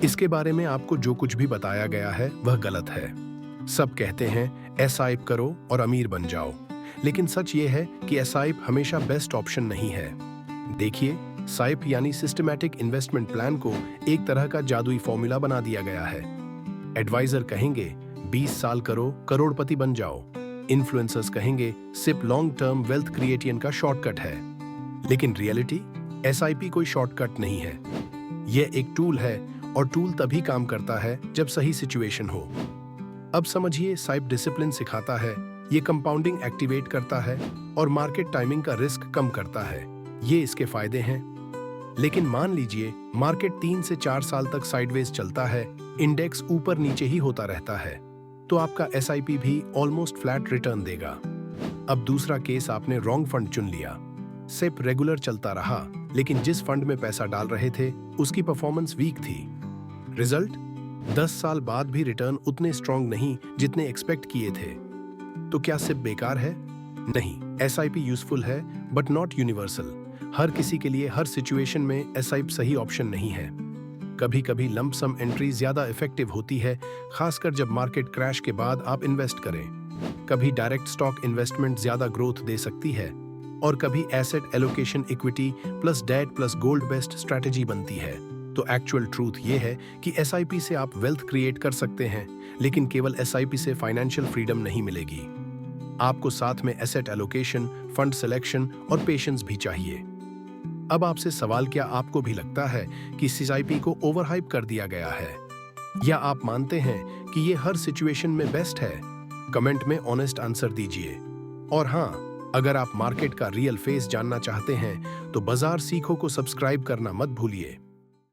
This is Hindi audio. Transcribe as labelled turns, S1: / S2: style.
S1: इसके बारे में आपको जो कुछ भी बताया गया है वह गलत है। सब कहते हैं एसआईप करो और अमीर बन जाओ, लेकिन सच ये है कि एसआईप हमेशा बेस्ट ऑप्शन नहीं है। देखिए, साइप यानी सिस्टमैटिक इन्वेस्टमेंट प्लान को एक तरह का जादुई फॉर्मूला बना दिया गया है। एडवाइजर कहेंगे 20 साल करो, करोड़पति बन जाओ। इन्फ्लुएंसर्स कहेंगे SIP long term wealth creation का शॉर्टकट है। लेकिन रियलिटी, एसआईपी कोई शॉर्टकट नहीं है। यह एक टूल है, और टूल तभी काम करता है जब सही सिचुएशन हो। अब समझिए, साइप डिसिप्लिन सिखाता है, ये कंपाउंडिंग एक्टिवेट करता है और मार्केट टाइमिंग का रिस्क कम करता है। ये इसके फायदे हैं। लेकिन मान लीजिए मार्केट 3 से 4 साल तक साइडवेज चलता है, इंडेक्स ऊपर नीचे ही होता रहता है, तो आपका एसआईपी भी ऑलमोस्ट फ्लैट रिटर्न देगा। अब दूसरा केस, आपने रॉन्ग फंड चुन लिया। सिप रेगुलर चलता रहा, लेकिन जिस फंड में पैसा डाल रहे थे उसकी परफॉर्मेंस वीक थी। रिजल्ट, 10 साल बाद भी रिटर्न उतने स्ट्रॉन्ग नहीं जितने एक्सपेक्ट किए थे। तो क्या सिप बेकार है? नहीं, एसआईपी यूजफुल है बट नॉट यूनिवर्सल। हर किसी के लिए हर सिचुएशन में एसआईपी सही ऑप्शन नहीं है। कभी कभी लंप सम एंट्री ज्यादा इफेक्टिव होती है, खासकर जब मार्केट क्रैश के बाद आप इन्वेस्ट करें। कभी डायरेक्ट स्टॉक इन्वेस्टमेंट ज्यादा ग्रोथ दे सकती है, और कभी asset allocation equity plus debt plus gold based strategy बनती है। तो एक्चुअल ट्रूथ ये है कि एसआईपी से आप वेल्थ क्रिएट कर सकते हैं, लेकिन केवल एसआईपी से फाइनेंशियल फ्रीडम नहीं मिलेगी। आपको साथ में एसेट एलोकेशन, फंड सिलेक्शन और पेशेंस भी चाहिए। अब आपसे सवाल, क्या आपको भी लगता है कि एसआईपी को ओवरहाइप कर दिया गया है, या आप मानते हैं कि ये हर सिचुएशन में बेस्ट है? कमेंट में ऑनेस्ट आंसर दीजिए। और हाँ, अगर आप मार्केट का रियल फेस जानना चाहते हैं तो बाजार सीखो को सब्सक्राइब करना मत भूलिए।